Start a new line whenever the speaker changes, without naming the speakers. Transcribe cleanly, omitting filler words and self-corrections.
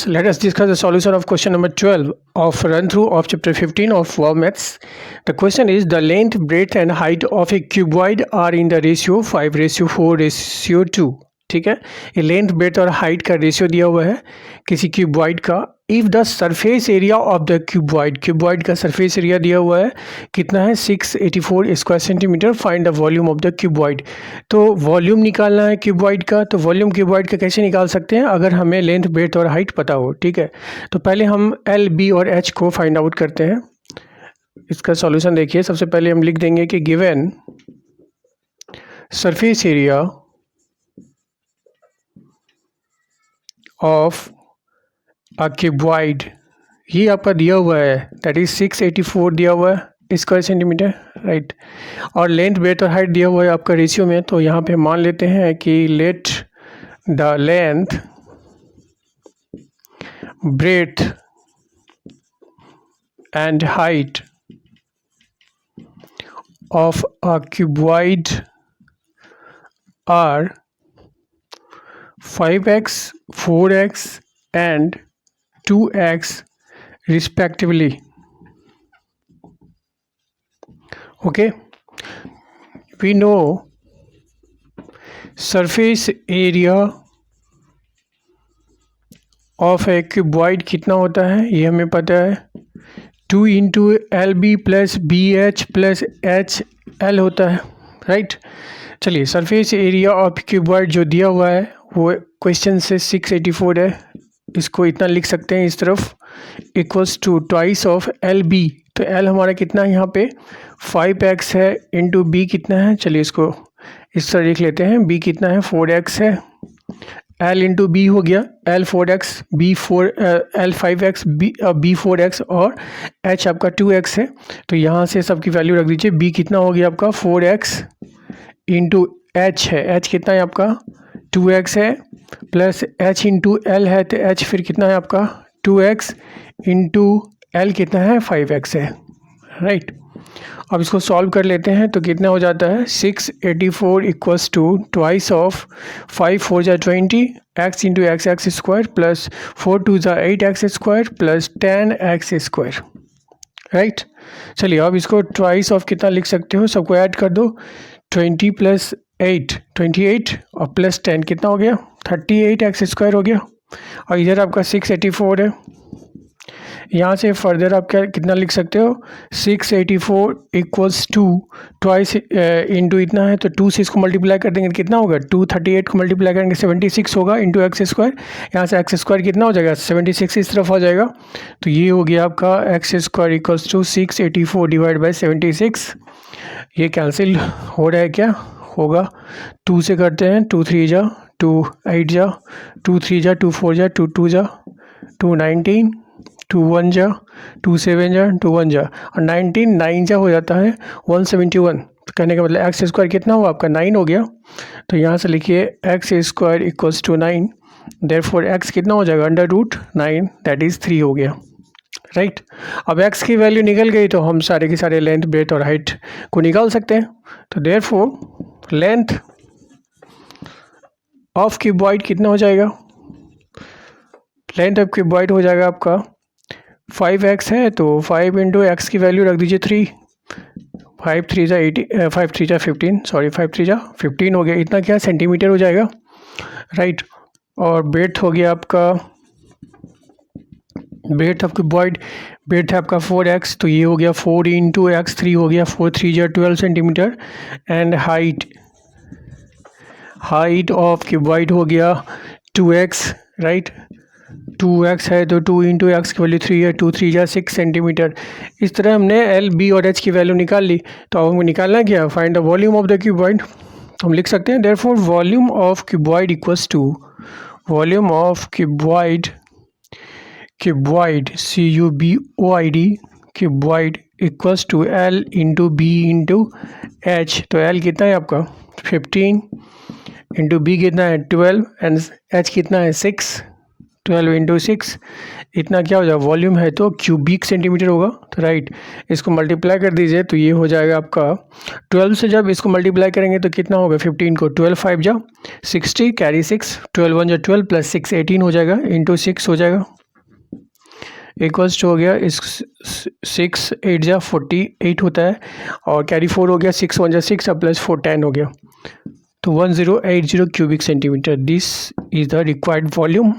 Let us discuss the solution of question number 12 of run through of chapter 15 of Wow Maths. The question is the length, breadth and height of a cuboid are in the ratio 5:4:2. ठीक है, ये length, breath और height का ratio दिया हुआ है किसी cuboid का. If the surface area of the cuboid का सरफेस एरिया दिया हुआ है कितना है 684 square centimetre. Find the volume of the cuboid. तो वॉल्यूम निकालना है क्यूबॉइड का. तो वॉल्यूम क्यूबॉइड का कैसे निकाल सकते हैं अगर हमें लेंथ, ब्रेथ और हाइट पता हो. ठीक है, तो पहले हम एल, बी और एच को फाइंड आउट करते हैं. इसका सॉल्यूशन देखिए. सबसे पहले हम लिख देंगे कि given surface area of a cuboid, ये आपका दिया हुआ है, दैट इज 684 दिया हुआ है स्क्वायर सेंटीमीटर, राइट. और लेंथ, ब्रेथ और हाइट दिया हुआ है आपका रेशियो में. तो यहाँ पे मान लेते हैं कि let the length, breadth and height of a cuboid are 5x, 4x and 2x respectively. Okay, we know surface area of a cuboid कितना होता है ये हमें पता है. 2 into L B plus B H plus H L होता है, right. चलिए, सरफेस एरिया ऑफ क्यूबॉइड जो दिया हुआ है वो क्वेश्चन से 684 है. इसको इतना लिख सकते हैं इस तरफ, equals to twice of L B. तो एल हमारा कितना है यहाँ पे 5x है, इंटू बी कितना है, चलिए इसको इस तरह लिख लेते हैं. बी कितना है 4x है. एल इंटू बी हो गया L 4x, B 4 L 5x, B 4x और एच आपका 2x है. तो यहाँ से सबकी वैल्यू रख दीजिए. बी कितना हो गया आपका 4x इंटू एच है, एच कितना है आपका 2x है, प्लस एच इंटू एल है तो एच फिर कितना है आपका 2x इंटू एल कितना है 5x है, राइट. अब इसको सॉल्व कर लेते हैं तो कितना हो जाता है 684 इक्वल्स टू ट्वाइस ऑफ 5 4 जा 20 x into x x square plus 4 2 जा 8 x square plus 10 x square, right. चलिए अब इसको ट्वाइस ऑफ कितना लिख सकते हो, सबको ऐड कर दो. 20 प्लस 8 28 और प्लस 10 कितना हो गया 38 एक्स स्क्वायर हो गया. और इधर आपका 684 है. यहाँ से फर्दर आप क्या कितना लिख सकते हो 684 इक्वल्स टू ट्वाइस इंटू इतना है तो 2 से इसको मल्टीप्लाई कर देंगे कितना होगा 238 को मल्टीप्लाई करेंगे 76 होगा इंटू एक्स स्क्वायर. यहाँ से एक्स स्क्वायर कितना हो जाएगा 76 इस तरफ आ जाएगा. तो ये हो गया आपका X square equals to 684 divide by 76. ये कैंसिल हो रहा है क्या होगा 2 से करते हैं 2 3 जा 2 8 जा 2 3 जा 2 4 जा 2 2 जा 2 19 2 1 जा 2 7 जा 2 1 जा और 19 9 जा हो जाता है 171. तो कहने का मतलब एक्स स्क्वायर कितना हुआ आपका 9 हो गया. तो यहाँ से लिखिए X square equals to 9. Therefore X कितना हो जाएगा √9 दैट इज़ 3 हो गया, राइट. अब x की वैल्यू निकल गई तो हम सारे के सारे लेंथ, ब्रेथ और हाइट को निकाल सकते हैं. तो देयरफॉर लेंथ ऑफ क्यूबॉइड कितना हो जाएगा, लेंथ ऑफ क्यूबॉइड हो जाएगा आपका 5x है तो 5 इंटू एक्स की वैल्यू रख दीजिए 3. 5 3 जा 18 5 3 जा 15 सॉरी 5 3 जा 15 हो गया. इतना क्या सेंटीमीटर हो जाएगा, राइट. और ब्रेथ हो गया आपका ब्रेथ ऑफ क्यूबॉइड, ब्रेथ है आपका 4x तो ये हो गया 4 इंटू एक्स 3 हो गया 4 3 जा 12 centimetre. And height of cuboid हो गया 2x, राइट. 2x है तो 2 इंटू एक्स की वैल्यू 3 है 2 3 जा 6 सेंटीमीटर. इस तरह हमने एल, बी और एच की वैल्यू निकाल ली. तो अब हमें निकालना क्या find the volume of the cuboid. तो हम लिख सकते हैं therefore volume of cuboid equals to volume of cuboid CUBOID cuboid equals to L into B into H. तो L कितना है आपका 15 इंटू बी कितना है 12 एंड एच कितना है 6. 12 इंटू 6 इतना क्या हो जाएगा, वॉल्यूम है तो क्यूबिक सेंटीमीटर होगा, तो राइट। इसको मल्टीप्लाई कर दीजिए तो ये हो जाएगा आपका 12 से जब इसको मल्टीप्लाई करेंगे तो कितना होगा, 15 को 12 5 जा 60, कैरी 6, 12 1 जा 12 प्लस 6 18 हो जाएगा, इंटू 6 हो जाएगा, इक्वल्स हो गया इस 6 8 जा 48 होता है, और कैरी 4 हो गया, 6 1 जा 6 और प्लस 4 10 हो गया, तो 1080 cubic centimetre. This is the required volume